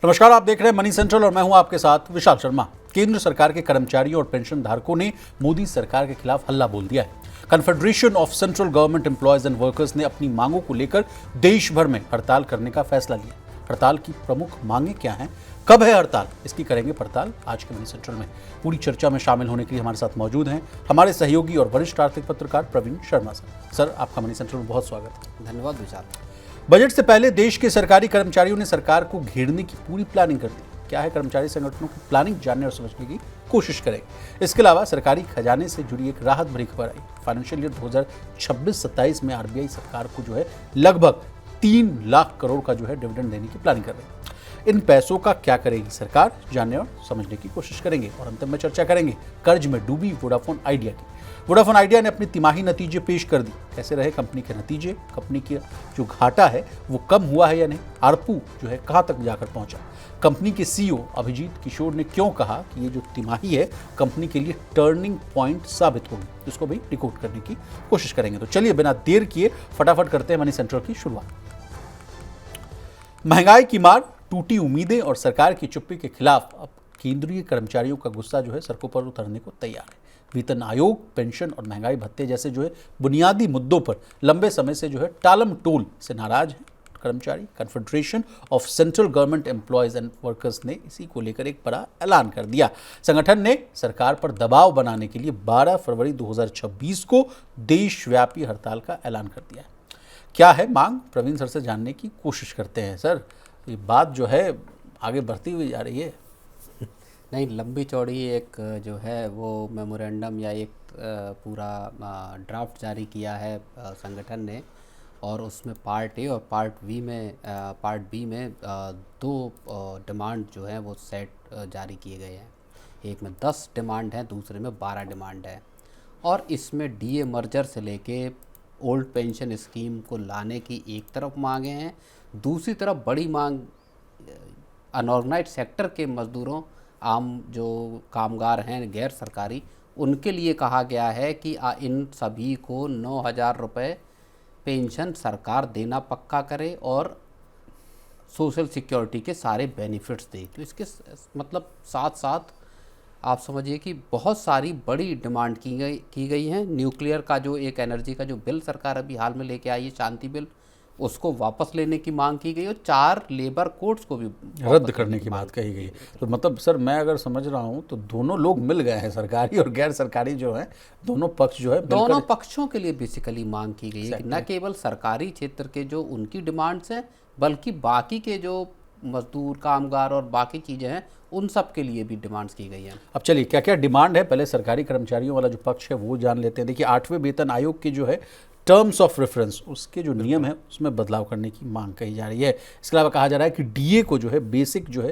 नमस्कार, आप देख रहे हैं मनी सेंट्रल और मैं हूं आपके साथ विशाल शर्मा। केंद्र सरकार के कर्मचारियों और पेंशन धारकों ने मोदी सरकार के खिलाफ हल्ला बोल दिया है। Confederation of central government employees and workers ने अपनी मांगों को लेकर देश भर में हड़ताल करने का फैसला लिया। हड़ताल की प्रमुख मांगे क्या हैं, कब है हड़ताल, इसकी करेंगे पड़ताल आज के मनी सेंट्रल में। पूरी चर्चा में शामिल होने के लिए हमारे साथ मौजूद हैं हमारे सहयोगी और वरिष्ठ आर्थिक पत्रकार प्रवीण शर्मा सर, आपका मनी सेंट्रल में बहुत स्वागत है। धन्यवाद विशाल। बजट से पहले देश के सरकारी कर्मचारियों ने सरकार को घेरने की पूरी प्लानिंग कर दी। क्या है कर्मचारी संगठनों की प्लानिंग, जानने और समझने की कोशिश करेंगे। इसके अलावा सरकारी खजाने से जुड़ी एक राहत भरी खबर आई। फाइनेंशियल ईयर 2026-27 में आरबीआई सरकार को लगभग 3 लाख करोड़ का डिविडेंड देने की प्लानिंग कर रही है। इन पैसों का क्या करेगी सरकार, जानने और समझने की कोशिश करेंगे। और अंतिम में चर्चा करेंगे कर्ज में डूबी वोडाफोन आइडिया की। वोडाफोन आइडिया ने अपनी तिमाही नतीजे पेश कर दी। कैसे रहे कंपनी के नतीजे, कंपनी की जो घाटा है वो कम हुआ है या नहीं, आरपू कहां तक जाकर पहुंचा। कंपनी के सीईओ अभिजीत किशोर ने क्यों कहा कि ये जो तिमाही है कंपनी के लिए टर्निंग पॉइंट साबित होगी, इसको भी डिकोड करने की कोशिश करेंगे। तो चलिए बिना देर किए फटाफट करते हैं मनी सेंट्रल की शुरुआत। महंगाई की मार, टूटी उम्मीदें और सरकार की चुप्पी के खिलाफ अब केंद्रीय कर्मचारियों का गुस्सा सड़कों पर उतरने को तैयार है। वेतन आयोग, पेंशन और महंगाई भत्ते जैसे बुनियादी मुद्दों पर लंबे समय से टालम टोल से नाराज हैं कर्मचारी। Confederation of central government employees and workers ने इसी को लेकर एक बड़ा ऐलान कर दिया। संगठन ने सरकार पर दबाव बनाने के लिए 12 फरवरी 2026 को देशव्यापी हड़ताल का ऐलान कर दिया है। क्या है मांग, प्रवीण सर से जानने की कोशिश करते हैं। सर, ये बात आगे बढ़ती हुई जा रही है। नहीं, लंबी चौड़ी एक वो मेमोरेंडम या एक पूरा ड्राफ्ट जारी किया है संगठन ने, और उसमें पार्ट ए और पार्ट बी में 2 डिमांड वो सेट जारी किए गए हैं। एक में 10 डिमांड है, दूसरे में 12 डिमांड है। और इसमें डीए मर्जर से लेके ओल्ड पेंशन स्कीम को लाने की एक तरफ मांगे हैं, दूसरी तरफ बड़ी मांग अनऑर्गेनाइज्ड सेक्टर के मजदूरों, आम जो कामगार हैं गैर सरकारी, उनके लिए कहा गया है कि इन सभी को 9,000 रुपये पेंशन सरकार देना पक्का करे और सोशल सिक्योरिटी के सारे बेनिफिट्स दे। तो इसके मतलब साथ साथ आप समझिए कि बहुत सारी बड़ी डिमांड की गई हैं। न्यूक्लियर का एक एनर्जी का बिल सरकार अभी हाल में लेके आई है, शांति बिल, उसको वापस लेने की मांग की गई और 4 लेबर कोड्स को भी रद्द करने की बात कही गई। तो मतलब सर, मैं अगर समझ रहा हूँ तो दोनों लोग मिल गए हैं, सरकारी और गैर सरकारी हैं, दोनों पक्ष दोनों पक्षों के लिए बेसिकली मांग की गई है कि न केवल सरकारी क्षेत्र के उनकी डिमांड्स हैं, बल्कि बाकी के मजदूर, कामगार और बाकी चीज़ें हैं, उन सब के लिए भी डिमांड्स की गई हैं। अब चलिए क्या क्या डिमांड है, पहले सरकारी कर्मचारियों वाला जो पक्ष है वो जान लेते हैं। देखिए, 8वें वेतन आयोग की टर्म्स ऑफ रेफरेंस, उसके नियम है उसमें बदलाव करने की मांग कही जा रही है। इसके अलावा कहा जा रहा है कि डीए को बेसिक जो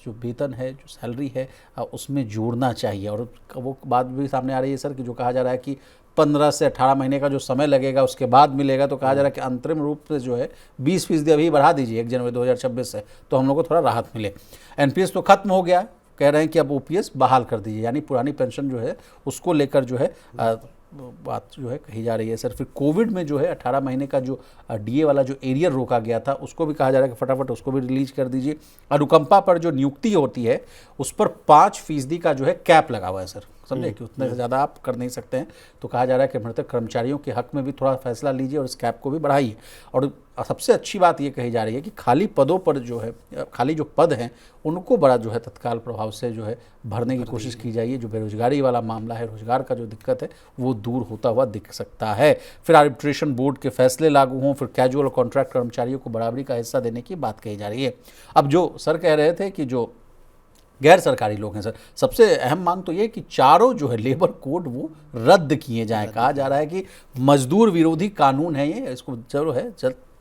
वेतन है, जो सैलरी है, उसमें जोड़ना चाहिए। और वो बात भी सामने आ रही है सर कि जो कहा जा रहा है कि 15 से 18 महीने का जो समय लगेगा उसके बाद मिलेगा। तो कहा जा रहा है कि अंतरिम रूप से 20% अभी बढ़ा दीजिए 1 जनवरी 2026 से, तो हम लोग को थोड़ा राहत मिले। एनपीएस तो खत्म हो गया, कह रहे हैं कि अब ओपीएस बहाल कर दीजिए, यानी पुरानी पेंशन उसको लेकर बात कही जा रही है सर। फिर कोविड में 18 महीने का डीए वाला एरियर रोका गया था, उसको भी कहा जा रहा है कि फटाफट उसको भी रिलीज कर दीजिए। अनुकंपा पर जो नियुक्ति होती है उस पर 5% का कैप लगा हुआ है सर, समझे कि उतने से ज़्यादा आप कर नहीं सकते हैं। तो कहा जा रहा है कि मृतक कर्मचारियों के हक में भी थोड़ा फैसला लीजिए और इस कैप को भी बढ़ाइए। और सबसे अच्छी बात ये कही जा रही है कि खाली पदों पर खाली जो पद हैं उनको बड़ा तत्काल प्रभाव से भरने की कोशिश की जाइए। जो बेरोजगारी वाला मामला है, रोजगार का दिक्कत है, वो दूर होता हुआ दिख सकता है। फिर आर्बिट्रेशन बोर्ड के फैसले लागू हों, फिर कैजुअल और कॉन्ट्रैक्ट कर्मचारियों को बराबरी का हिस्सा देने की बात कही जा रही है। अब जो सर कह रहे थे कि जो गैर सरकारी लोग हैं सर, सबसे अहम मांग तो ये कि चारों लेबर कोड वो रद्द किए जाएं। कहा जा रहा है कि मजदूर विरोधी कानून है ये, इसको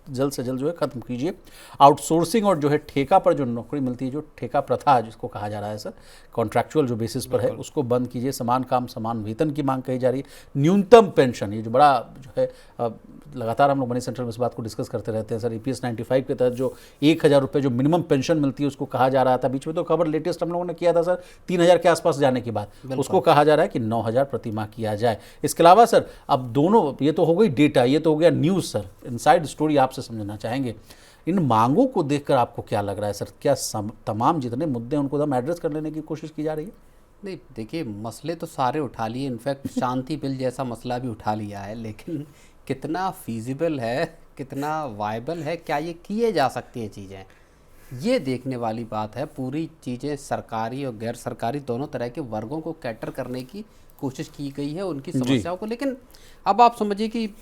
जल्द से जल्द खत्म कीजिए। आउटसोर्सिंग और ठेका पर जो नौकरी मिलती है, जो ठेका प्रथा जिसको कहा जा रहा है सर, कॉन्ट्रैक्चुअल जो बेसिस पर है, उसको बंद कीजिए। समान काम समान वेतन की मांग कही जा रही है। न्यूनतम पेंशन, ये जो बड़ा लगातार हम लोग मनी सेंट्रल में इस बात को डिस्कस करते रहते हैं सर। EPS 95 के तहत जो 1,000 रुपये जो मिनिमम पेंशन मिलती है उसको कहा जा रहा था, बीच में तो खबर लेटेस्ट हम लोगों ने किया था सर 3,000 के आसपास जाने की बात, उसको कहा जा रहा है कि 9,000 प्रति माह किया जाए। इसके अलावा सर अब दोनों, ये तो हो गई डेटा, ये तो हो गया न्यूज़ सर, इनसाइड स्टोरी आपसे समझना चाहेंगे। इन मांगों को देखकर आपको क्या लग रहा है सर, क्या तमाम जितने मुद्दे हैं उनको हम एड्रेस कर लेने की कोशिश की जा रही है? नहीं देखिए, मसले तो सारे उठा लिए, इनफैक्ट शांति बिल जैसा मसला भी उठा लिया है, लेकिन कितना फीजिबल है, कितना वायबल है, क्या ये किए जा सकती हैं चीज़ें, ये देखने वाली बात है। पूरी चीज़ें सरकारी और गैर सरकारी दोनों तरह के वर्गों को कैटर करने की कोशिश की गई है, उनकी समस्याओं को। लेकिन अब आप समझिए कि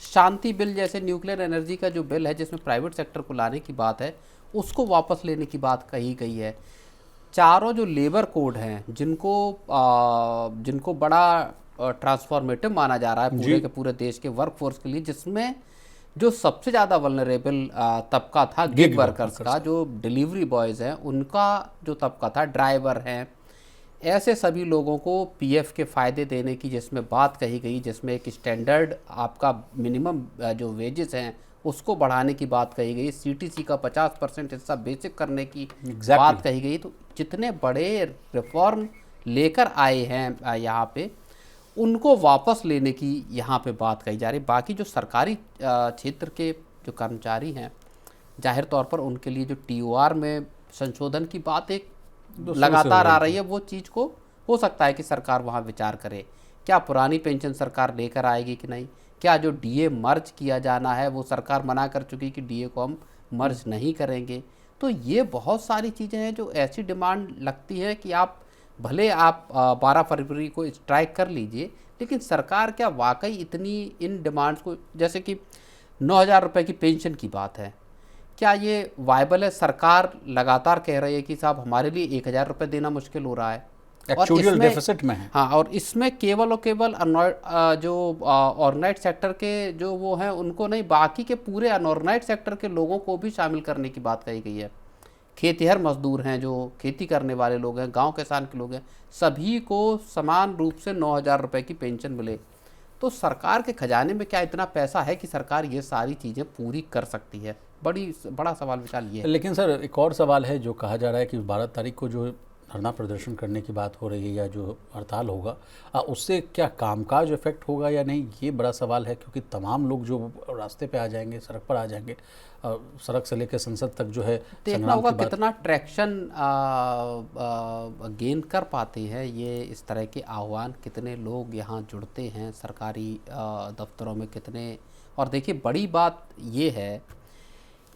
शांति बिल जैसे न्यूक्लियर एनर्जी का जो बिल है जिसमें प्राइवेट सेक्टर को लाने की बात है, उसको वापस लेने की बात कही गई है। चारों जो लेबर कोड हैं जिनको बड़ा ट्रांसफॉर्मेटिव माना जा रहा है पूरे के पूरे देश के वर्कफोर्स के लिए, जिसमें जो सबसे ज़्यादा वल्नरेबल तबका था गिग वर्कर्स का, जो डिलीवरी बॉयज़ हैं उनका जो तबका था, ड्राइवर हैं, ऐसे सभी लोगों को पीएफ के फ़ायदे देने की जिसमें बात कही गई, जिसमें एक स्टैंडर्ड आपका मिनिमम जो वेजेस हैं उसको बढ़ाने की बात कही गई, सीटीसी का 50% हिस्सा बेसिक करने की बात कही गई। तो जितने बड़े रिफॉर्म लेकर आए हैं यहाँ पे, उनको वापस लेने की यहाँ पे बात कही जा रही। बाकी जो सरकारी क्षेत्र के जो कर्मचारी हैं, जाहिर तौर पर उनके लिए जो टीओआर में संशोधन की बात एक लगातार आ रही है, वो चीज़ को हो सकता है कि सरकार वहाँ विचार करे। क्या पुरानी पेंशन सरकार लेकर आएगी कि नहीं? क्या जो डीए मर्ज किया जाना है वो सरकार मना कर चुकी कि डीए को हम मर्ज नहीं करेंगे? तो ये बहुत सारी चीज़ें हैं जो ऐसी डिमांड लगती है कि आप भले आप 12 फरवरी को स्ट्राइक कर लीजिए, लेकिन सरकार क्या वाकई इतनी इन डिमांड्स को, जैसे कि 9,000 रुपये की पेंशन की बात है, क्या ये वायबल है? सरकार लगातार कह रही है कि साहब हमारे लिए 1,000 रुपये देना मुश्किल हो रहा है, एक्चुअल डेफिसिट में है। हाँ, और इसमें केवल और केवल जो ऑर्गेनाइज्ड सेक्टर के जो वो हैं उनको नहीं, बाकी के पूरे अनऑर्गेनाइज्ड सेक्टर के लोगों को भी शामिल करने की बात कही गई है। खेतिहर मजदूर हैं, जो खेती करने वाले लोग हैं, गांव किसान के लोग हैं, सभी को समान रूप से 9,000 रुपये की पेंशन मिले। तो सरकार के खजाने में क्या इतना पैसा है कि सरकार ये सारी चीज़ें पूरी कर सकती है? बड़ा सवाल विचार ये है। लेकिन सर एक और सवाल है जो कहा जा रहा है कि 12 तारीख को जो धरना प्रदर्शन करने की बात हो रही है या जो हड़ताल होगा, उससे क्या कामकाज इफेक्ट होगा या नहीं, ये बड़ा सवाल है। क्योंकि तमाम लोग जो रास्ते पे आ जाएंगे, सड़क पर आ जाएंगे, सड़क से लेकर संसद तक जो है देखना होगा कितना ट्रैक्शन गेन कर पाते हैं ये इस तरह के आह्वान, कितने लोग यहाँ जुड़ते हैं सरकारी दफ्तरों में, कितने। और देखिए बड़ी बात ये है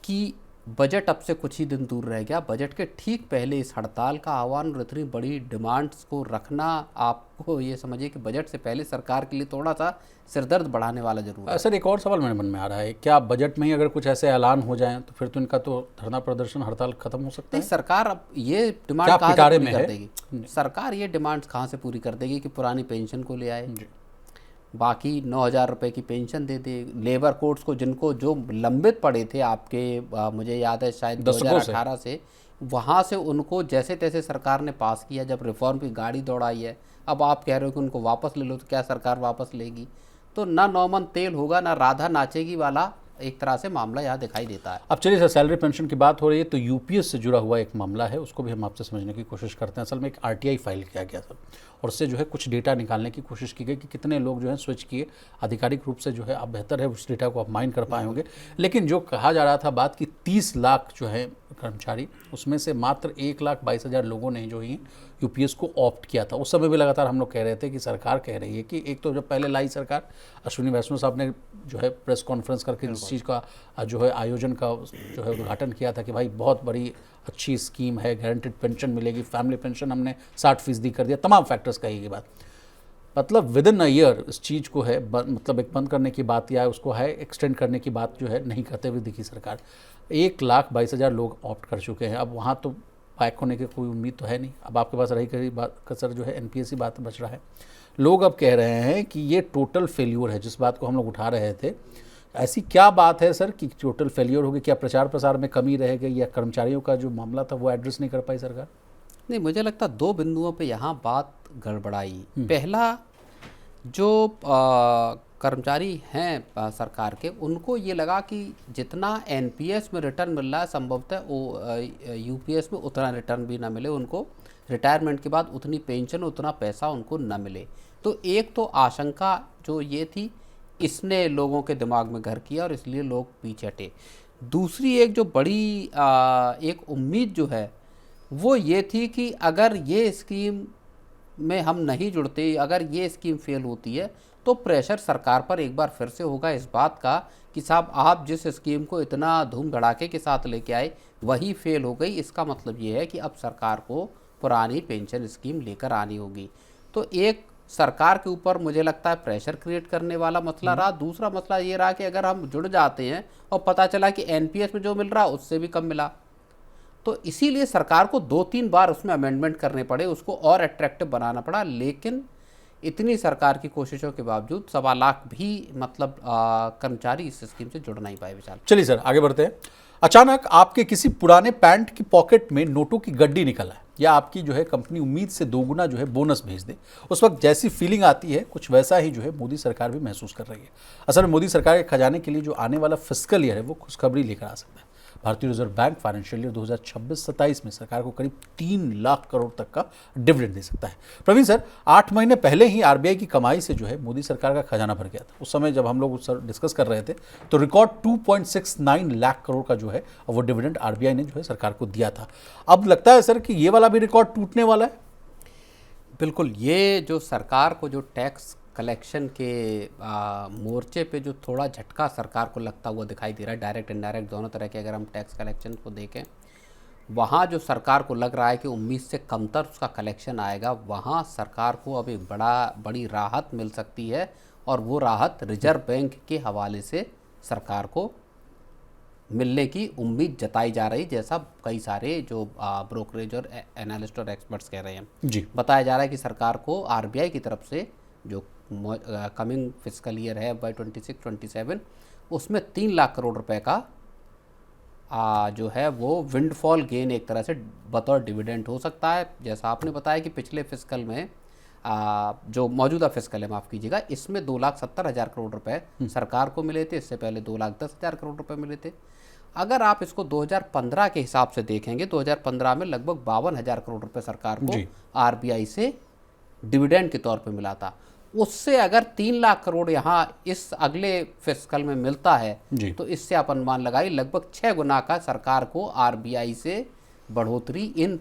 कि बजट अब से कुछ ही दिन दूर रह गया। बजट के ठीक पहले इस हड़ताल का आह्वान और इतनी बड़ी डिमांड्स को रखना, आपको ये समझिए कि बजट से पहले सरकार के लिए थोड़ा सा सिरदर्द बढ़ाने वाला जरूर है। सर एक और सवाल मेरे मन में आ रहा है, क्या बजट में ही अगर कुछ ऐसे ऐलान हो जाएं तो फिर तो इनका तो धरना प्रदर्शन हड़ताल खत्म हो सकता है? नहीं, सरकार अब ये डिमांड कहाँ से पूरी कर देगी? सरकार ये डिमांड्स कहाँ से पूरी कर देगी कि पुरानी पेंशन को ले आए, बाकी 9,000 रुपये की पेंशन दे दे, लेबर कोड्स को जिनको जो लंबित पड़े थे आपके, मुझे याद है शायद 2018 से, वहाँ से उनको जैसे तैसे सरकार ने पास किया। जब रिफॉर्म की गाड़ी दौड़ाई है, अब आप कह रहे हो कि उनको वापस ले लो, तो क्या सरकार वापस लेगी? तो ना नौमन तेल होगा ना राधा नाचेगी वाला एक तरह से मामला यहाँ दिखाई देता है। अब चलिए सर, सैलरी पेंशन की बात हो रही है तो यूपीएस से जुड़ा हुआ एक मामला है, उसको भी हम आपसे समझने की कोशिश करते हैं। असल में एक आरटीआई फाइल किया गया सर, और उससे जो है कुछ डेटा निकालने की कोशिश की गई कि कितने लोग जो है स्विच किए। आधिकारिक रूप से जो है आप बेहतर है उस डेटा को आप माइन कर पाए होंगे, लेकिन जो कहा जा रहा था बात कि 30 लाख जो है कर्मचारी, उसमें से मात्र 1,22,000 लोगों ने जो ही यूपीएस को ऑप्ट किया था। उस समय भी लगातार हम लोग कह रहे थे कि सरकार कह रही है कि एक तो जब पहले लाई सरकार, अश्विनी वैष्णव साहब ने जो है प्रेस कॉन्फ्रेंस करके इस चीज़ का जो है आयोजन का जो है उद्घाटन किया था कि भाई बहुत बड़ी अच्छी स्कीम है, गारंटेड पेंशन मिलेगी, फैमिली पेंशन हमने 60% कर दिया, तमाम फैक्टर्स कही बात। मतलब विद इन अ ईयर इस चीज़ को है मतलब एक बंद करने की बात या उसको है एक्सटेंड करने की बात जो है नहीं करते हुए दिखी सरकार। 1,22,000 लोग ऑप्ट कर चुके हैं। अब वहाँ तो पैक होने की कोई उम्मीद तो है नहीं। अब आपके पास रही करी बात कसर जो है एनपीएस की बात बच रहा है। लोग अब कह रहे हैं कि ये टोटल फेल्यूर है, जिस बात को हम लोग उठा रहे थे। ऐसी क्या बात है सर कि टोटल फेल्यूर होगी? क्या प्रचार प्रसार में कमी रह गई या कर्मचारियों का जो मामला था वो एड्रेस नहीं कर पाई सरकार? नहीं, मुझे लगता 2 बिंदुओं पे यहाँ बात गड़बड़ाई। पहला, जो कर्मचारी हैं सरकार के, उनको ये लगा कि जितना एनपीएस में रिटर्न मिल रहा है संभवतः वो यूपीएस में उतना रिटर्न भी ना मिले, उनको रिटायरमेंट के बाद उतनी पेंशन उतना पैसा उनको ना मिले। तो एक तो आशंका जो ये थी, इसने लोगों के दिमाग में घर किया और इसलिए लोग पीछे हटे। दूसरी एक जो बड़ी एक उम्मीद जो है वो ये थी कि अगर ये स्कीम में हम नहीं जुड़ते, अगर ये स्कीम फेल होती है तो प्रेशर सरकार पर एक बार फिर से होगा इस बात का कि साहब आप जिस स्कीम को इतना धूम धड़ाके के साथ लेके आए वही फेल हो गई। इसका मतलब ये है कि अब सरकार को पुरानी पेंशन स्कीम लेकर आनी होगी। तो एक सरकार के ऊपर मुझे लगता है प्रेशर क्रिएट करने वाला मसला रहा। दूसरा मसला ये रहा कि अगर हम जुड़ जाते हैं और पता चला कि एनपीएस में जो मिल रहा उससे भी कम मिला, तो इसीलिए सरकार को 2-3 बार उसमें अमेंडमेंट करने पड़े, उसको और अट्रैक्टिव बनाना पड़ा। लेकिन इतनी सरकार की कोशिशों के बावजूद 1.25 लाख भी मतलब कर्मचारी इस स्कीम से जुड़ नहीं पाए विशाल। चलिए सर आगे बढ़ते हैं। अचानक आपके किसी पुराने पैंट की पॉकेट में नोटों की गड्डी निकल आए या आपकी जो है कंपनी उम्मीद से दोगुना जो है बोनस भेज दे, उस वक्त जैसी फीलिंग आती है कुछ वैसा ही जो है मोदी सरकार भी महसूस कर रही है। असल में मोदी सरकार के खजाने के लिए जो आने वाला फिस्कल ईयर है वो खुशखबरी लेकर आ सकता है। भारतीय रिजर्व बैंक फाइनेंशियल ईयर 2026-27 में सरकार को करीब 3 लाख करोड़ तक का डिविडेंड दे सकता है। प्रवीण सर, 8 महीने पहले ही आरबीआई की कमाई से जो है मोदी सरकार का खजाना भर गया था। उस समय जब हम लोग उस डिस्कस कर रहे थे तो रिकॉर्ड 2.69 लाख करोड़ का जो है वो डिविडेंड आरबीआई ने जो है सरकार को दिया था। अब लगता है सर कि ये वाला भी रिकॉर्ड टूटने वाला है। बिल्कुल, ये जो सरकार को जो टैक्स कलेक्शन के मोर्चे पे जो थोड़ा झटका सरकार को लगता हुआ दिखाई दे रहा है, डायरेक्ट इनडायरेक्ट दोनों तरह के अगर हम टैक्स कलेक्शन को देखें, वहाँ जो सरकार को लग रहा है कि उम्मीद से कमतर उसका कलेक्शन आएगा, वहाँ सरकार को अब एक बड़ी राहत मिल सकती है। और वो राहत रिजर्व बैंक के हवाले से सरकार को मिलने की उम्मीद जताई जा रही, जैसा कई सारे जो ब्रोकरेज और एनालिस्ट और एक्सपर्ट्स कह रहे हैं जी। बताया जा रहा है कि सरकार को आरबीआई की तरफ से जो कमिंग फिस्कल ईयर है बाय 26-27 उसमें 3 लाख करोड़ रुपए का जो है वो विंडफॉल गेन एक तरह से बतौर डिविडेंड हो सकता है। जैसा आपने बताया कि पिछले फिस्कल में जो मौजूदा फिस्कल है, माफ़ कीजिएगा, इसमें 2,70,000 करोड़ रुपए सरकार को मिले थे, इससे पहले 2,10,000 करोड़ रुपए मिले थे। अगर आप इसको 2015 के हिसाब से देखेंगे, 2015 में लगभग 52,000 करोड़ रुपए सरकार को आरबीआई से डिविडेंड के तौर पे मिला था। उससे अगर 3 लाख करोड़ यहाँ इस अगले फिस्कल में मिलता है तो इससे आप अनुमान लगाइए लगभग 6 गुना का सरकार को आरबीआई से बढ़ोतरी इन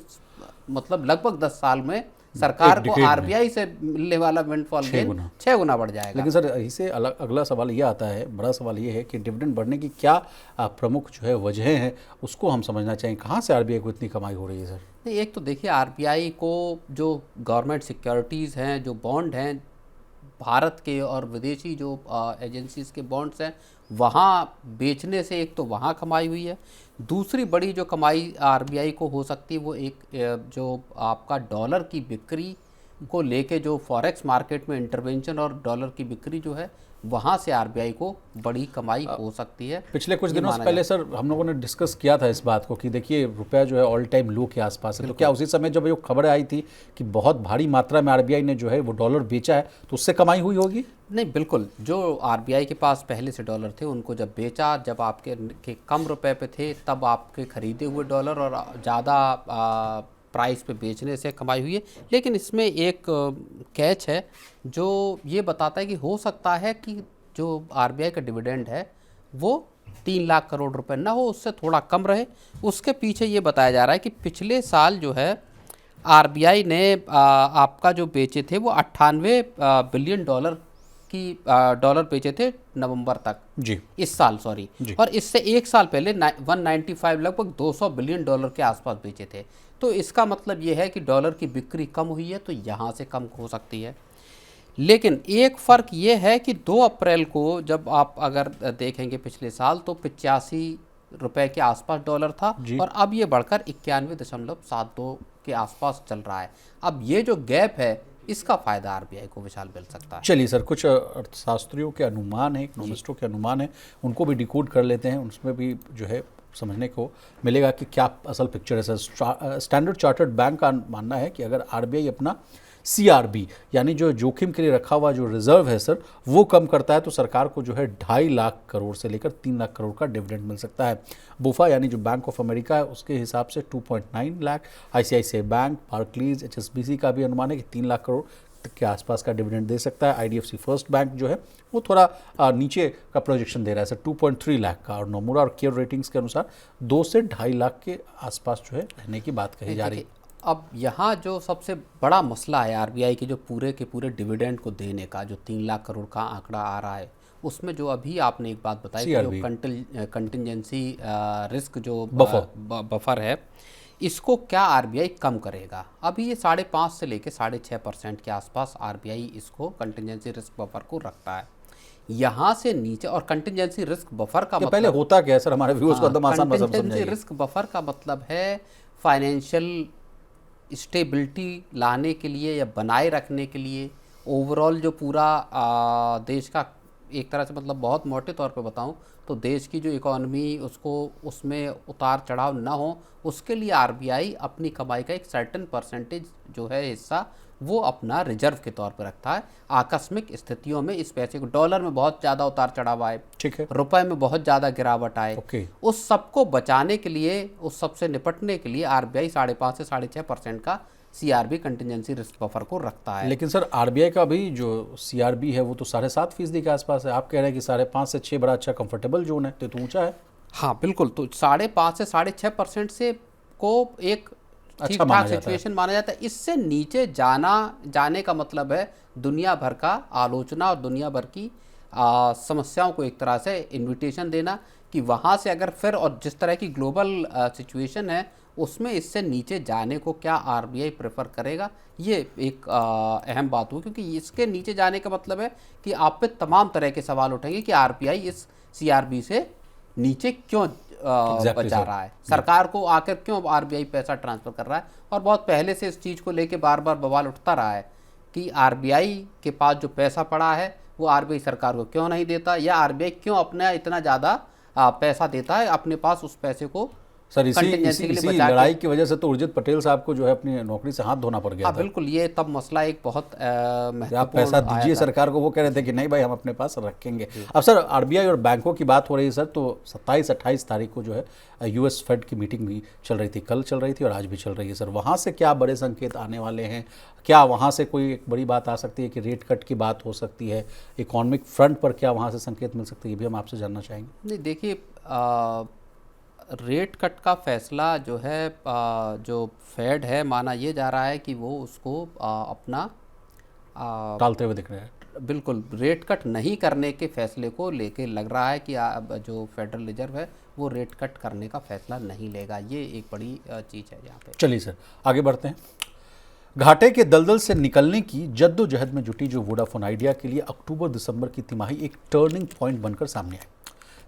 मतलब लगभग 10 साल में सरकार को आरबीआई से मिलने वाला विंडफॉल गेन 6 गुना बढ़ जाएगा। लेकिन सर इसे अगला सवाल ये आता है, बड़ा सवाल ये है कि डिविडेंड बढ़ने की क्या प्रमुख जो है वजह हैं, उसको हम समझना चाहिए। कहाँ से आरबीआई को इतनी कमाई हो रही है सर? नहीं, एक तो देखिए आरबीआई को जो गवर्नमेंट सिक्योरिटीज़ हैं, जो बॉन्ड हैं, भारत के और विदेशी जो एजेंसीज के बॉन्ड्स हैं, वहाँ बेचने से एक तो वहाँ कमाई हुई है। दूसरी बड़ी जो कमाई आरबीआई को हो सकती है वो एक जो आपका डॉलर की बिक्री को लेके जो फॉरेक्स मार्केट में इंटरवेंशन और डॉलर की बिक्री जो है वहाँ से आरबीआई को बड़ी कमाई हो सकती है। पिछले कुछ दिनों से पहले सर हम लोगों ने डिस्कस किया था इस बात को कि देखिए रुपया जो है ऑल टाइम लो के आसपास है, तो क्या उसी समय जब ये खबर आई थी कि बहुत भारी मात्रा में आरबीआई ने जो है वो डॉलर बेचा है तो उससे कमाई हुई होगी? नहीं, बिल्कुल, जो आरबीआई के पास पहले से डॉलर थे उनको जब बेचा, जब आपके के कम रुपए पे थे तब आपके खरीदे हुए डॉलर और ज़्यादा प्राइस पे बेचने से कमाई हुई है। लेकिन इसमें एक कैच है जो ये बताता है कि हो सकता है कि जो आरबीआई का डिविडेंड है वो 3 लाख करोड़ रुपए ना हो, उससे थोड़ा कम रहे। उसके पीछे ये बताया जा रहा है कि पिछले साल जो है आरबीआई ने आपका जो बेचे थे वो 98 बिलियन डॉलर बेचे थे नवंबर तक जी, इस साल सॉरी, और इससे एक साल पहले 195 लगभग 200 बिलियन डॉलर के आसपास बेचे थे। तो इसका मतलब ये है कि डॉलर की बिक्री कम हुई है तो यहाँ से कम हो सकती है। लेकिन एक फ़र्क ये है कि 2 अप्रैल को जब आप अगर देखेंगे पिछले साल तो 85 रुपए के आसपास डॉलर था और अब ये बढ़कर 91.72 के आसपास चल रहा है। अब ये जो गैप है इसका फ़ायदा आरबीआई को विशाल मिल सकता है। चलिए सर, कुछ अर्थशास्त्रियों के अनुमान है, इकोनॉमिस्टों के अनुमान है, उनको भी डिकोड कर लेते हैं, उसमें भी जो है समझने को मिलेगा कि क्या असल पिक्चर है सर। स्टैंडर्ड चार्टर्ड बैंक का मानना है कि अगर आरबीआई अपना सीआरबी यानी जो जोखिम के लिए रखा हुआ जो रिजर्व है सर वो कम करता है तो सरकार को जो है 2.5 लाख करोड़ से लेकर 3 लाख करोड़ का डिविडेंड मिल सकता है। बोफा यानी जो बैंक ऑफ अमेरिका है उसके हिसाब से 2.9 लाख, आईसीआईसीआई बैंक, बार्क्लीज, एचएसबीसी का भी अनुमान है कि 3 लाख करोड़ के आसपास का डिविडेंड दे सकता है। आईडीएफसी फर्स्ट बैंक जो है वो थोड़ा नीचे का प्रोजेक्शन दे रहा है सर, 2.3 लाख का, और नोमुरा और केयर रेटिंग्स के अनुसार 2 से 2.5 लाख के आसपास जो है रहने की बात कही जा रही है। अब यहाँ जो सबसे बड़ा मसला है आरबीआई के जो पूरे के पूरे डिविडेंड को देने का, जो 3 लाख करोड़ का आंकड़ा आ रहा है, उसमें जो अभी आपने एक बात बताई कि जो कंटिजेंसी रिस्क जो बफर है, इसको क्या आरबीआई कम करेगा। अभी ये 5.5 से लेके 6.5% के आसपास आरबीआई इसको कंटिजेंसी रिस्क बफर को रखता है। यहाँ से नीचे, और कंटिजेंसी रिस्क बफर का मतलब पहले होता क्या है सर, हमारे व्यूअर्स को एकदम आसान भाषा में समझाइए। कंटिजेंसी रिस्क बफर का मतलब है फाइनेंशियल स्टेबिलिटी लाने के लिए या बनाए रखने के लिए, ओवरऑल जो पूरा देश का, एक तरह से मतलब बहुत मोटे तौर पे बताऊं तो देश की जो इकोनॉमी, उसको उसमें उतार चढ़ाव ना हो, उसके लिए आरबीआई अपनी कमाई का एक सर्टेन परसेंटेज जो है हिस्सा वो अपना रिजर्व के तौर पर रखता है। आकस्मिक स्थितियों में इस पैसे को, डॉलर में बहुत ज़्यादा उतार चढ़ाव आए, ठीक है, रुपए में बहुत ज़्यादा गिरावट आए, उस सबको बचाने के लिए, उस सबसे निपटने के लिए आरबीआई 5.5 से 6.5% का सीआरबी कंटिजेंसी रिस्क बफर को रखता है। लेकिन सर आरबीआई का भी जो सीआरबी है वो तो 7.5% के आसपास है। आप कह रहे हैं कि 5.5 से 6 बड़ा अच्छा कंफर्टेबल जोन है, तो ऊंचा है। हाँ बिल्कुल, तो 5.5 से 6.5% से को एक ठीक ठाक सिचुएशन माना जाता है। इससे नीचे जाने का मतलब है दुनिया भर का आलोचना और दुनिया भर की समस्याओं को एक तरह से इन्विटेशन देना कि वहाँ से अगर फिर, और जिस तरह की ग्लोबल सिचुएशन है उसमें इससे नीचे जाने को क्या आरबीआई प्रेफर करेगा, ये एक अहम बात हो, क्योंकि इसके नीचे जाने का मतलब है कि आप पे तमाम तरह के सवाल उठेंगे कि आरबीआई इस सीआरबी से नीचे क्यों बचा रहा है, सरकार को आखिर क्यों आरबीआई पैसा ट्रांसफर कर रहा है। और बहुत पहले से इस चीज़ को लेके बार बार बवाल उठता रहा है कि आरबीआई के पास जो पैसा पड़ा है वो आरबीआई सरकार को क्यों नहीं देता, या आरबीआई क्यों अपना इतना ज़्यादा पैसा देता है अपने पास, उस पैसे को सर इसी लड़ाई की वजह से तो उर्जित पटेल साहब को जो है अपनी नौकरी से हाथ धोना पड़ गया था। बिल्कुल, ये तब मसला एक बहुत आप पैसा दीजिए सरकार को, वो कह रहे थे कि नहीं भाई हम अपने पास रखेंगे। अब सर आरबीआई और बैंकों की बात हो रही है सर, तो 27-28 तारीख को जो है यूएस फेड की मीटिंग भी चल रही थी, कल चल रही थी और आज भी चल रही है सर। वहाँ से क्या बड़े संकेत आने वाले हैं? क्या वहाँ से कोई एक बड़ी बात आ सकती है कि रेट कट की बात हो सकती है? इकोनॉमिक फ्रंट पर क्या वहाँ से संकेत मिल सकते हैं, ये भी हम आपसे जानना चाहेंगे। नहीं देखिए, रेट कट का फैसला जो है, जो फेड है, माना ये जा रहा है कि वो उसको अपना टालते हुए दिख रहे हैं। बिल्कुल, रेट कट नहीं करने के फैसले को लेके लग रहा है कि जो फेडरल रिजर्व है वो रेट कट करने का फैसला नहीं लेगा। ये एक बड़ी चीज़ है यहाँ पे। चलिए सर आगे बढ़ते हैं। घाटे के दलदल से निकलने की जद्दोजहद में जुटी जो वोडाफोन आइडिया के लिए अक्टूबर-दिसंबर की तिमाही एक टर्निंग पॉइंट बनकर सामने आई।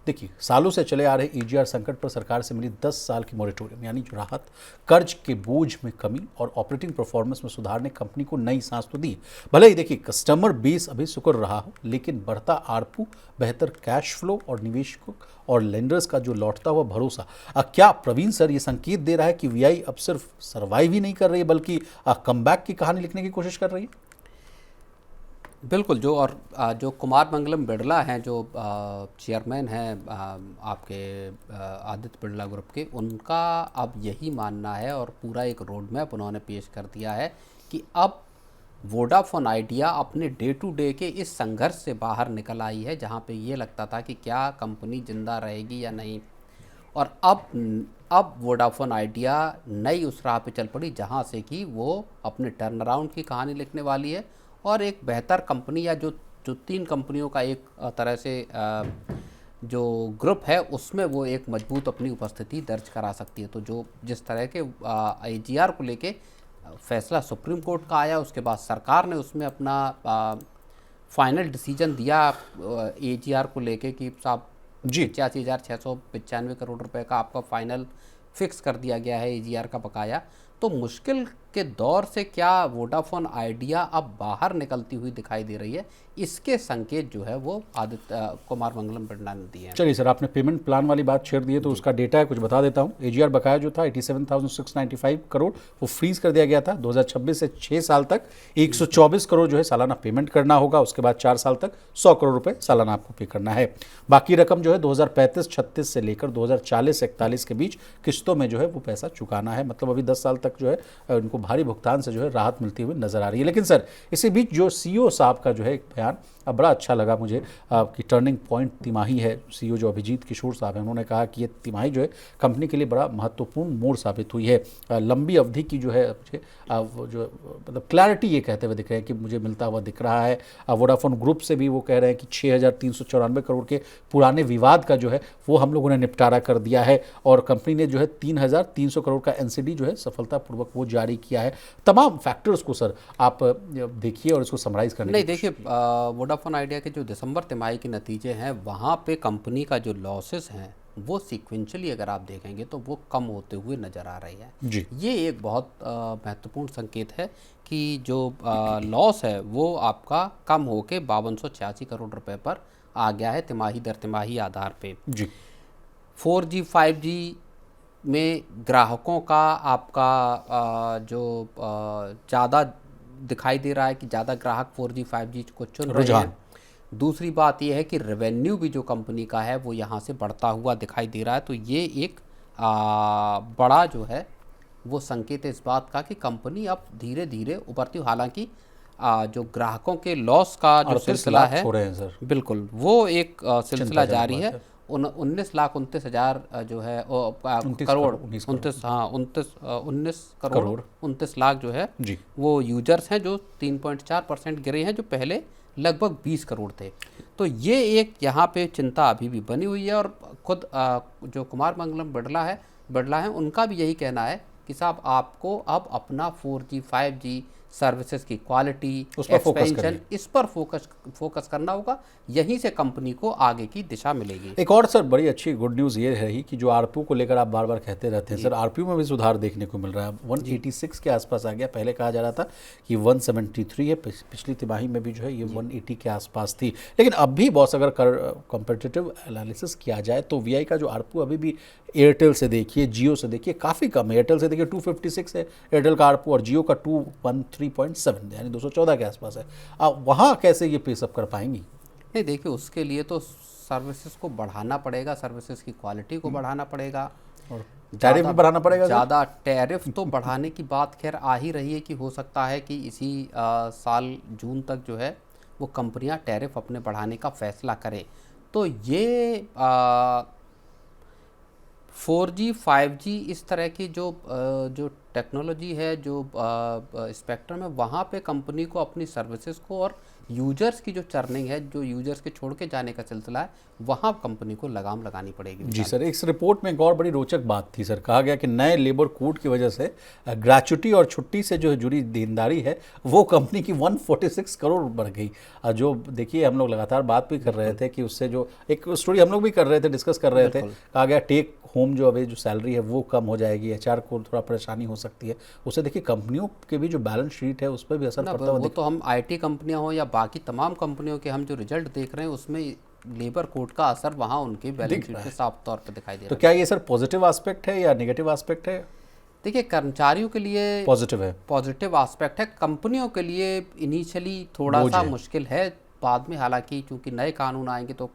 देखिए, सालों से चले आ रहे ईजीआर संकट पर सरकार से मिली 10 साल की मॉरेटोरियम यानी जो राहत, कर्ज के बोझ में कमी और ऑपरेटिंग परफॉर्मेंस में सुधार ने कंपनी को नई सांस तो दी। भले ही देखिए कस्टमर बेस अभी सुकर रहा हो, लेकिन बढ़ता आरपू, बेहतर कैश फ्लो और निवेशकों और लेंडर्स का जो लौटता हुआ भरोसा, क्या प्रवीण सर ये संकेत दे रहा है कि वीआई अब सिर्फ सर्वाइव ही नहीं कर रही है बल्कि कमबैक की कहानी लिखने की कोशिश कर रही है? बिल्कुल, जो कुमार मंगलम बिरला हैं, जो चेयरमैन हैं आपके आदित्य बिरला ग्रुप के, उनका अब यही मानना है और पूरा एक रोड मैप उन्होंने पेश कर दिया है कि अब वोडाफोन आइडिया अपने डे टू डे के इस संघर्ष से बाहर निकल आई है, जहां पे ये लगता था कि क्या कंपनी जिंदा रहेगी या नहीं, और अब वोडाफोन आइडिया नई उस राह पे चल पड़ी जहां से कि वो अपने टर्न अराउंड की कहानी लिखने वाली है और एक बेहतर कंपनी, या जो 3 कंपनियों का एक तरह से जो ग्रुप है उसमें वो एक मजबूत अपनी उपस्थिति दर्ज करा सकती है। तो जिस तरह के एजीआर को लेके फैसला सुप्रीम कोर्ट का आया, उसके बाद सरकार ने उसमें अपना फाइनल डिसीजन दिया एजीआर को लेके कि साहब 85,695 करोड़ रुपए का आपका फाइनल फिक्स कर दिया गया है एजीआर का बकाया। तो मुश्किल के दौर से क्या वोडाफोन आइडिया अब बाहर निकलती हुई दिखाई दे रही है, इसके संकेत जो है वो आदित्य कुमार मंगलम बिरला ने दिए हैं। चलिए सर, आपने पेमेंट प्लान वाली बात छेड़ दी है तो उसका डेटा है, कुछ बता देता हूँ। एजीआर बकाया जो था 87,695 करोड़ वो फ्रीज कर दिया गया था। 2026 से 6 साल तक 124 करोड़ जो है सालाना पेमेंट करना होगा। उसके बाद 4 साल तक 100 करोड़ रुपए सालाना आपको पे करना है। बाकी रकम जो है 2035-36 से लेकर 2040-41 के बीच किस्तों में जो है वो पैसा चुकाना है। मतलब अभी 10 साल तक तक जो है उनको भारी भुगतान से जो है राहत मिलती हुई नजर आ रही है। लेकिन सर इसी बीच जो सीईओ साहब का जो है एक बयान अब बड़ा अच्छा लगा मुझे कि टर्निंग पॉइंट तिमाही है। सीईओ जो अभिजीत किशोर साहब हैं, उन्होंने कहा कि ये तिमाही जो है कंपनी के लिए बड़ा महत्वपूर्ण मोड़ साबित हुई है। लंबी अवधि की जो है मुझे वो जो मतलब क्लैरिटी ये कहते हुए दिख रहे हैं कि मुझे मिलता हुआ दिख रहा है। वोडाफोन ग्रुप से भी वो कह रहे हैं कि 6,394 करोड़ के पुराने विवाद का जो है वो हम लोगों ने निपटारा कर दिया है और कंपनी ने जो है 3,300 करोड़ का एनसीडी जो है सफलतापूर्वक वो जारी किया है। तमाम फैक्टर्स को सर आप देखिए और इसको समराइज करने नहीं, देखिए वोडाफोन आइडिया के जो दिसंबर तिमाही के नतीजे हैं वहाँ पे कंपनी का जो लॉसेस हैं वो सीक्वेंशियली अगर आप देखेंगे तो वो कम होते हुए नज़र आ रही है जी। ये एक बहुत महत्वपूर्ण संकेत है कि जो लॉस है वो आपका कम होके 5286 करोड़ रुपए पर आ गया है तिमाही दर तिमाही आधार पे जी। 4G 5G में ग्राहकों का आपका जो ज़्यादा दिखाई दे रहा है कि ज़्यादा ग्राहक 4G 5G को चुन रहे हैं। दूसरी बात यह है कि रेवेन्यू भी जो कंपनी का है वो यहाँ से बढ़ता हुआ दिखाई दे रहा है। तो ये एक बड़ा जो है वो संकेत है इस बात का कि कंपनी अब धीरे धीरे उभरती, हालांकि जो ग्राहकों के लॉस का जो सिलसिला है हो रहे हैं सर, बिल्कुल वो एक सिलसिला जारी है। 19,29,000 जो है करोड़ 19 करोड़ 29 लाख जो है जी। वो यूजर्स हैं जो 3.4% गिरे हैं, जो पहले लगभग 20 करोड़ थे। तो ये एक यहाँ पे चिंता अभी भी बनी हुई है और खुद जो कुमार मंगलम बिड़ला है उनका भी यही कहना है कि साहब आपको अब अपना 4G 5G सर्विसेज की क्वालिटी, एक्सपेंशन, इस पर फोकस करना होगा। यहीं से कंपनी को आगे की दिशा मिलेगी। एक और सर बड़ी अच्छी गुड न्यूज़ ये रही कि जो आरपीयू को लेकर आप बार बार कहते रहते हैं सर, आरपीयू में भी सुधार देखने को मिल रहा है। 186 के आसपास आ गया, पहले कहा जा रहा था कि 173 है, पिछली तिमाही में भी जो है ये 180 के आसपास थी। लेकिन अब भी बॉस अगर कॉम्पिटिटिव एनालिसिस किया जाए तो वीआई का जो आरपीयू अभी भी एयरटेल से देखिए, जियो से देखिए काफ़ी कम है। एयरटेल से देखिए 256 है एयरटेल का आरपीयू और जियो का 213.7 यानी 214 के आसपास है। अब वहाँ कैसे ये पेसअप कर पाएंगी? नहीं, देखिए उसके लिए तो सर्विसेज को बढ़ाना पड़ेगा, सर्विसेज की क्वालिटी को बढ़ाना पड़ेगा और टैरिफ भी बढ़ाना पड़ेगा। ज़्यादा टैरिफ तो बढ़ाने की बात खैर आ ही रही है कि हो सकता है कि इसी साल जून तक जो है वो कंपनियां टैरिफ अपने बढ़ाने का फैसला करें। तो ये 4G 5G इस तरह की जो टेक्नोलॉजी है, जो स्पेक्ट्रम है, वहाँ पे कंपनी को अपनी सर्विसेज को और यूजर्स की जो चर्निंग है, जो यूजर्स के छोड़ के जाने का सिलसिला है, वहाँ कंपनी को लगाम लगानी पड़ेगी। जी सर, इस रिपोर्ट में एक और बड़ी रोचक बात थी सर। कहा गया कि नए लेबर कोड की वजह से ग्रेच्युटी और छुट्टी से जो जुड़ी देनदारी है वो कंपनी की 146 करोड़ बढ़ गई। जो देखिए हम लोग लगातार बात भी कर रहे थे कि उससे जो एक स्टोरी हम लोग भी कर रहे थे, डिस्कस कर रहे थे, कहा गया टेक होम जो अभी जो सैलरी है वो कम हो जाएगी, एचआर को थोड़ा परेशानी हो सकती है। उससे देखिए कंपनियों के भी जो बैलेंस शीट है उस पर भी असर पड़ता है। वो तो हम आईटी कंपनियां हो या बाकी तमाम कंपनियों के हम जो रिजल्ट देख रहे हैं उसमें लेबर कोड का असर वहाँ उनके बैलेंस शीट पे साफ तौर पे दिखाई दे रहा है। तो क्या ये सर पॉजिटिव एस्पेक्ट है या नेगेटिव एस्पेक्ट है? देखिए कर्मचारियों के लिए पॉजिटिव है, पॉजिटिव एस्पेक्ट है। कंपनियों के लिए इनिशियली थोड़ा सा मुश्किल है, बाद में हालांकि चूंकि नए कानून आएंगे तो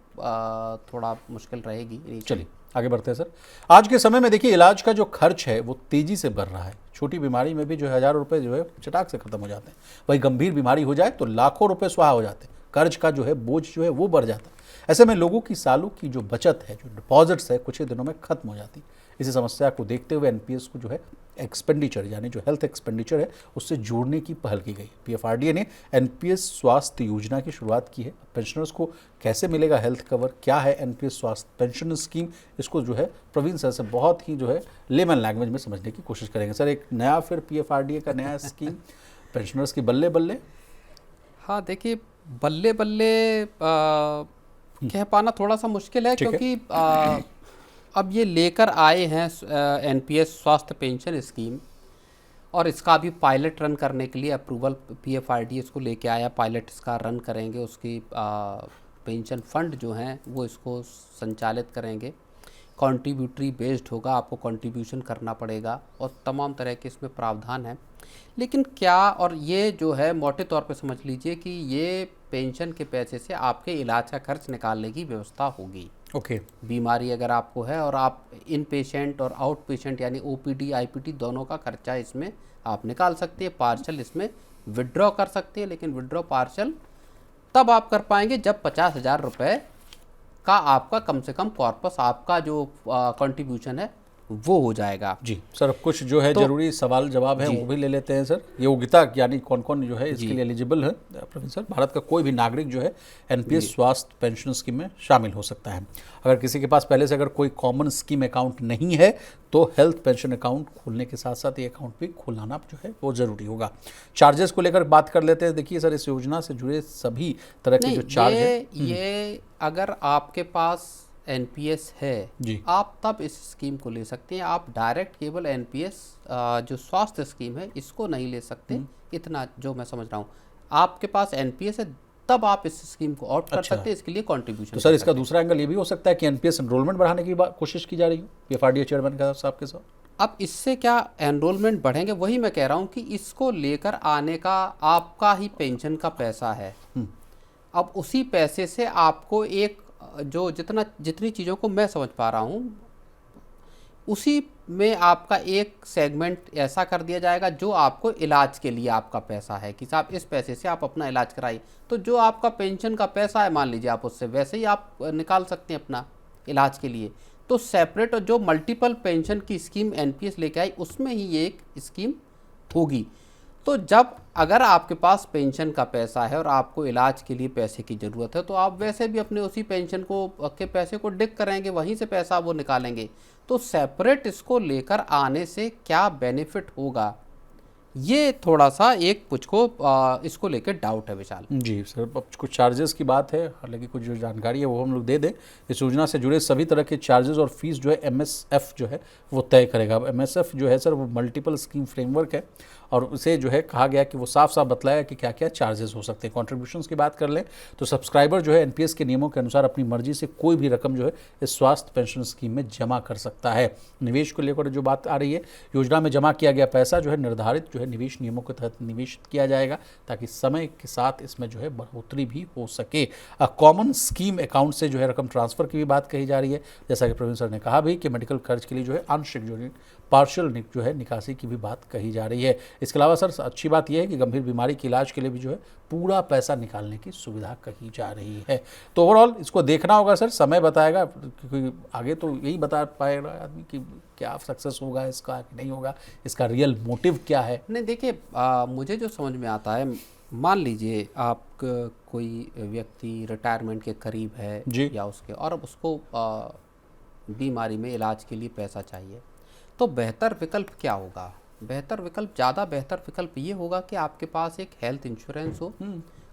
थोड़ा मुश्किल रहेगी। चलिए आगे बढ़ते हैं सर। आज के समय में देखिए इलाज का जो खर्च है वो तेजी से बढ़ रहा है। छोटी बीमारी में भी जो 1000 रुपये जो है चटाक से खत्म हो जाते हैं, वही गंभीर बीमारी हो जाए तो लाखों रुपए स्वाहा हो जाते हैं। कर्ज का जो है बोझ जो है वो बढ़ जाता है। ऐसे में लोगों की सालों की जो बचत है, जो डिपॉजिट्स है, कुछ ही दिनों में खत्म हो जाती है। इसी समस्या को देखते हुए एनपीएस को जो है एक्सपेंडिचर यानी जो हेल्थ एक्सपेंडिचर है उससे जोड़ने की पहल की गई। पीएफआरडीए ने एनपीएस स्वास्थ्य योजना की शुरुआत की है। पेंशनर्स को कैसे मिलेगा हेल्थ कवर, क्या है एनपीएस स्वास्थ्य पेंशन स्कीम, इसको जो है प्रवीण सर से बहुत ही जो है लेमन लैंग्वेज में समझने की कोशिश करेंगे। सर एक नया फिर पीएफआरडीए का नया स्कीम पेंशनर्स की बल्ले बल्ले। हाँ देखिए बल्ले बल्ले कह पाना थोड़ा सा मुश्किल है, क्योंकि अब ये लेकर आए हैं एनपीएस स्वास्थ्य पेंशन स्कीम और इसका अभी पायलट रन करने के लिए अप्रूवल पीएफआरडीए इसको लेके आया। पायलट इसका रन करेंगे, उसकी पेंशन फंड जो हैं वो इसको संचालित करेंगे। कॉन्ट्रीब्यूटरी बेस्ड होगा, आपको कंट्रीब्यूशन करना पड़ेगा और तमाम तरह के इसमें प्रावधान हैं। लेकिन क्या, और ये जो है मोटे तौर पे समझ लीजिए कि ये पेंशन के पैसे से आपके इलाज का खर्च निकालने की व्यवस्था होगी। ओके। बीमारी अगर आपको है और आप इन पेशेंट और आउट पेशेंट यानी ओपीडी आईपीटी दोनों का खर्चा इसमें आप निकाल सकते हैं, पार्शल इसमें विड्रॉ कर सकते हैं, लेकिन विड्रॉ पार्शल तब आप कर पाएंगे जब 50,000 रुपये का आपका कम से कम कॉर्पस, आपका जो कंट्रीब्यूशन है वो हो जाएगा। जी सर, अब कुछ जो है जरूरी सवाल जवाब है वो भी ले लेते हैं सर। योग्यता यानी कौन कौन जो है इसके लिए एलिजिबल है प्रवीण सर? भारत का कोई भी नागरिक जो है एनपीएस स्वास्थ्य पेंशन स्कीम में शामिल हो सकता है। अगर किसी के पास पहले से अगर कोई कॉमन स्कीम अकाउंट नहीं है तो हेल्थ पेंशन अकाउंट खोलने के साथ साथ ये अकाउंट भी खुलाना जो है वो जरूरी होगा। चार्जेस को लेकर बात कर लेते हैं। देखिए सर, इस योजना से जुड़े सभी तरह के जो चार्ज है, ये अगर आपके पास एनपीएस है जी, आप तब इस स्कीम को ले सकते हैं। आप डायरेक्ट केवल एनपीएस जो स्वास्थ्य स्कीम है इसको नहीं ले सकते, इतना जो मैं समझ रहा हूँ। आपके पास एनपीएस है तब आप इस स्कीम को ऑप्ट कर सकते हैं, इसके लिए कंट्रीब्यूशन। तो सर इसका दूसरा एंगल ये भी हो सकता है कि एनपीएस एनरोलमेंट बढ़ाने की कोशिश की जा रही हो पीएफआरडीए चेयरमैन का साहब के साथ। अब इससे क्या एनरोलमेंट बढ़ेंगे, वही मैं कह रहा हूँ कि इसको लेकर आने का आपका ही पेंशन का पैसा है। अब उसी पैसे से आपको एक जो जितनी चीज़ों को मैं समझ पा रहा हूँ उसी में आपका एक सेगमेंट ऐसा कर दिया जाएगा जो आपको इलाज के लिए आपका पैसा है कि साहब इस पैसे से आप अपना इलाज कराइए। तो जो आपका पेंशन का पैसा है मान लीजिए आप उससे वैसे ही आप निकाल सकते हैं अपना इलाज के लिए। तो सेपरेट जो मल्टीपल पेंशन की स्कीम एनपीएस लेके आई उसमें ही ये एक स्कीम होगी। तो जब अगर आपके पास पेंशन का पैसा है और आपको इलाज के लिए पैसे की ज़रूरत है तो आप वैसे भी अपने उसी पेंशन को के पैसे को डिक करेंगे, वहीं से पैसा वो निकालेंगे। तो सेपरेट इसको लेकर आने से क्या बेनिफिट होगा, ये थोड़ा सा एक मुझको इसको लेकर डाउट है विशाल। जी सर, अब कुछ चार्जेस की बात है, हालांकि कुछ जो जानकारी है वो हम लोग दे दें। इस योजना से जुड़े सभी तरह के चार्जेस और फीस जो है एमएसएफ जो है वो तय करेगा। अब एमएसएफ जो है सर वो मल्टीपल स्कीम फ्रेमवर्क है और उसे जो है कहा गया कि वो साफ साफ बतलाया कि क्या क्या चार्जेस हो सकते हैं। कॉन्ट्रीब्यूशंस की बात कर लें तो सब्सक्राइबर जो है एनपीएस के नियमों के अनुसार अपनी मर्जी से कोई भी रकम जो है इस स्वास्थ्य पेंशन स्कीम में जमा कर सकता है। निवेश को लेकर जो बात आ रही है, योजना में जमा किया गया पैसा जो है निर्धारित जो है निवेश नियमों के तहत निवेशित किया जाएगा ताकि समय के साथ इसमें जो है बढ़ोतरी भी हो सके। कॉमन स्कीम अकाउंट से जो है रकम ट्रांसफर की भी बात कही जा रही है, जैसा कि प्रवीण सर ने कहा भी कि मेडिकल खर्च के लिए जो है आंशिक जो है पार्शियल जो है निकासी की भी बात कही जा रही है। इसके अलावा सर अच्छी बात यह है कि गंभीर बीमारी के इलाज के लिए भी जो है पूरा पैसा निकालने की सुविधा कही जा रही है। तो ओवरऑल इसको देखना होगा सर, समय बताएगा, क्योंकि आगे तो यही बता पाएगा आदमी कि क्या सक्सेस होगा इसका कि नहीं होगा, इसका रियल मोटिव क्या है। नहीं देखिए, मुझे जो समझ में आता है, मान लीजिए आप कोई व्यक्ति रिटायरमेंट के करीब है जी, या उसके और उसको बीमारी में इलाज के लिए पैसा चाहिए, तो बेहतर विकल्प क्या होगा? बेहतर विकल्प, ज़्यादा बेहतर विकल्प ये होगा कि आपके पास एक हेल्थ इंश्योरेंस हो।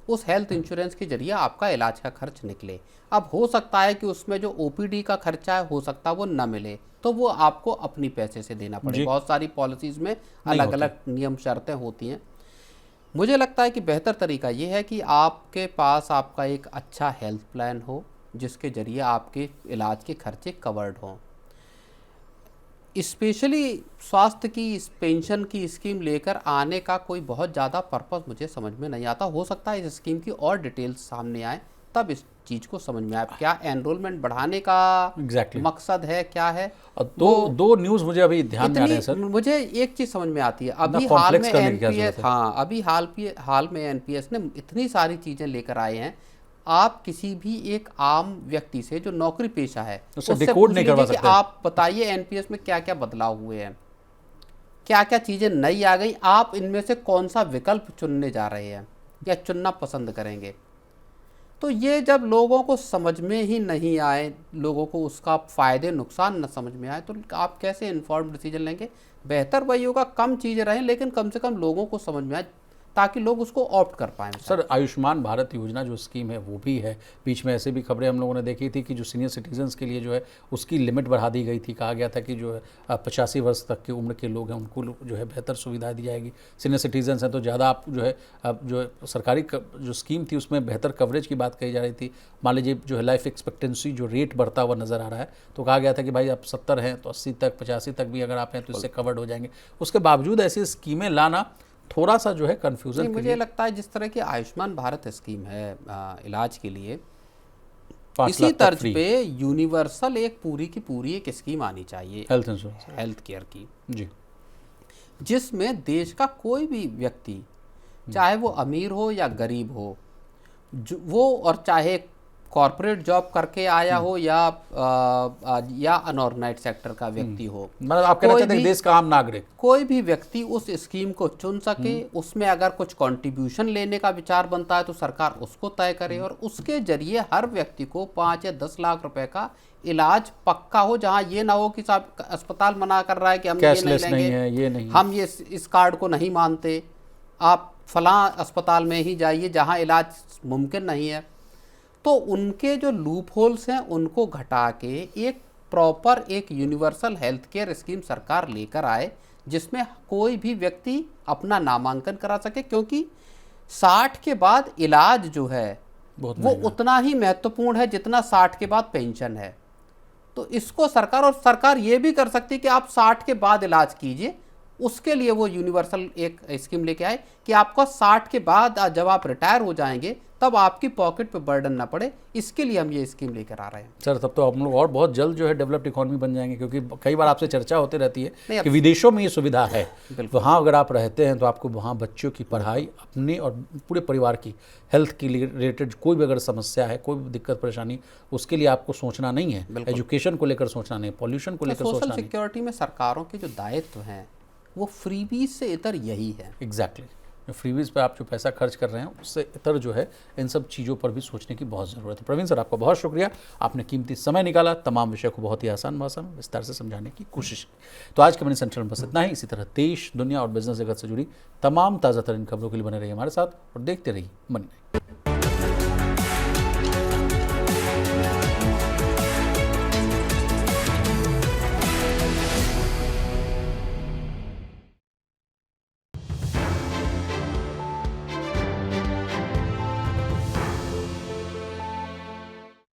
उस हेल्थ इंश्योरेंस के जरिए आपका इलाज का खर्च निकले। अब हो सकता है कि उसमें जो ओपीडी का खर्चा है हो सकता है वो ना मिले, तो वो आपको अपनी पैसे से देना पड़े। बहुत सारी पॉलिसीज़ में अलग अलग नियम शर्तें होती हैं। मुझे लगता है कि बेहतर तरीका ये है कि आपके पास आपका एक अच्छा हेल्थ प्लान हो जिसके जरिए आपके इलाज के खर्चे कवर्ड हों। स्पेशली स्वास्थ्य की इस पेंशन की स्कीम लेकर आने का कोई बहुत ज़्यादा पर्पस मुझे समझ में नहीं आता। हो सकता है इस स्कीम की और डिटेल्स सामने आए तब इस चीज़ को समझ में आए, क्या एनरोलमेंट बढ़ाने का मकसद है, क्या है। दो न्यूज़ मुझे अभी ध्यान में आ रहे हैं सर। मुझे एक चीज़ समझ में आती है, अभी हाल में एनपीएस, अभी हाल में एनपीएस ने इतनी सारी चीज़ें लेकर आए हैं। आप किसी भी एक आम व्यक्ति से जो नौकरी पेशा है उससे पूछ लीजिए कि आप बताइए एनपीएस में क्या क्या बदलाव हुए हैं, क्या क्या चीज़ें नई आ गई, आप इनमें से कौन सा विकल्प चुनने जा रहे हैं या चुनना पसंद करेंगे। तो ये जब लोगों को समझ में ही नहीं आए, लोगों को उसका फ़ायदे नुकसान न समझ में आए, तो आप कैसे इन्फॉर्म्ड डिसीजन लेंगे। बेहतर वही होगा कम चीज़ें रहें लेकिन कम से कम लोगों को समझ में आए ताकि लोग उसको ऑप्ट कर पाएँ। सर आयुष्मान भारत योजना जो स्कीम है वो भी है, बीच में ऐसे भी खबरें हम लोगों ने देखी थी कि जो सीनियर सिटीजन्स के लिए जो है उसकी लिमिट बढ़ा दी गई थी। कहा गया था कि जो है 85 वर्ष तक की उम्र के लोग हैं उनको जो है बेहतर सुविधा दी जाएगी। सीनियर सिटीजन्स हैं तो ज़्यादा आप जो है जो सरकारी जो स्कीम थी उसमें बेहतर कवरेज की बात कही जा रही थी। मान लीजिए जो है लाइफ एक्सपेक्टेंसी जो रेट बढ़ता हुआ नज़र आ रहा है, तो कहा गया था कि भाई आप 70 हैं तो 80 तक 85 तक भी अगर आप हैं तो इससे कवर्ड हो जाएंगे। उसके बावजूद ऐसी स्कीमें लाना थोड़ा सा जो है कन्फ्यूज़न। मुझे लगता है जिस तरह की आयुष्मान भारत स्कीम है इलाज के लिए, 5 इसी लाख तक तर्ज फ्री पे यूनिवर्सल एक पूरी की पूरी एक स्कीम आनी चाहिए हेल्थ इंश्योरेंस। हेल्थ केयर की, जी। जिसमें देश का कोई भी व्यक्ति, चाहे वो अमीर हो या गरीब हो, वो और चाहे कॉरपोरेट जॉब करके आया हो या अनऑर्गेनाइज्ड सेक्टर का व्यक्ति हो, मतलब आप कहना कोई चाहते हैं भी देश का आम नागरिक। कोई भी व्यक्ति उस स्कीम को चुन सके। उसमें अगर कुछ कंट्रीब्यूशन लेने का विचार बनता है तो सरकार उसको तय करे और उसके जरिए हर व्यक्ति को 5 या 10 लाख रुपए का इलाज पक्का हो, जहां ये ना हो कि साहब अस्पताल मना कर रहा है कि हम ये नहीं कैशलेस लेंगे, नहीं है, ये नहीं, हम ये इस कार्ड को नहीं मानते, आप फलां अस्पताल में ही जाइए जहां इलाज मुमकिन नहीं है। तो उनके जो लूप होल्स हैं उनको घटा के एक प्रॉपर एक यूनिवर्सल हेल्थ केयर स्कीम सरकार लेकर आए, जिसमें कोई भी व्यक्ति अपना नामांकन करा सके, क्योंकि 60 के बाद इलाज जो है वो उतना ही महत्वपूर्ण है जितना 60 के बाद पेंशन है। तो इसको सरकार ये भी कर सकती है कि आप 60 के बाद इलाज कीजिए, उसके लिए वो यूनिवर्सल एक स्कीम लेके आए कि आपको 60 के बाद जब आप रिटायर हो जाएंगे तब आपकी पॉकेट पे बर्डन ना पड़े। इसके लिए हम ये स्कीम लेकर आ रहे हैं। सर तब तो हम लोग और बहुत जल्द जो है डेवलप्ड इकोनॉमी बन जाएंगे, क्योंकि कई बार आपसे चर्चा होती रहती है कि विदेशों में ये सुविधा है, वहाँ अगर आप रहते हैं तो आपको वहाँ बच्चों की पढ़ाई, अपने और पूरे परिवार की हेल्थ के रिलेटेड कोई भी अगर समस्या है, कोई भी दिक्कत परेशानी, उसके लिए आपको सोचना नहीं है, एजुकेशन को लेकर सोचना नहीं, पॉल्यूशन को लेकर सोचना नहीं। सोशल सिक्योरिटी में सरकारों के जो दायित्व हैं वो फ्रीबीज से इतर यही है। एग्जैक्टली फ्रीबीज पे आप जो पैसा खर्च कर रहे हैं उससे इतर जो है इन सब चीज़ों पर भी सोचने की बहुत ज़रूरत है। प्रवीण सर आपका बहुत शुक्रिया, आपने कीमती समय निकाला, तमाम विषय को बहुत ही आसान भाषा में विस्तार से समझाने की कोशिश की। तो आज के मनी सेंट्रल में बस इतना ही। इसी तरह देश, दुनिया और बिजनेस जगत से जुड़ी तमाम ताज़ा तरीन खबरों के लिए बने रहिए हमारे साथ और देखते रहिए मनी।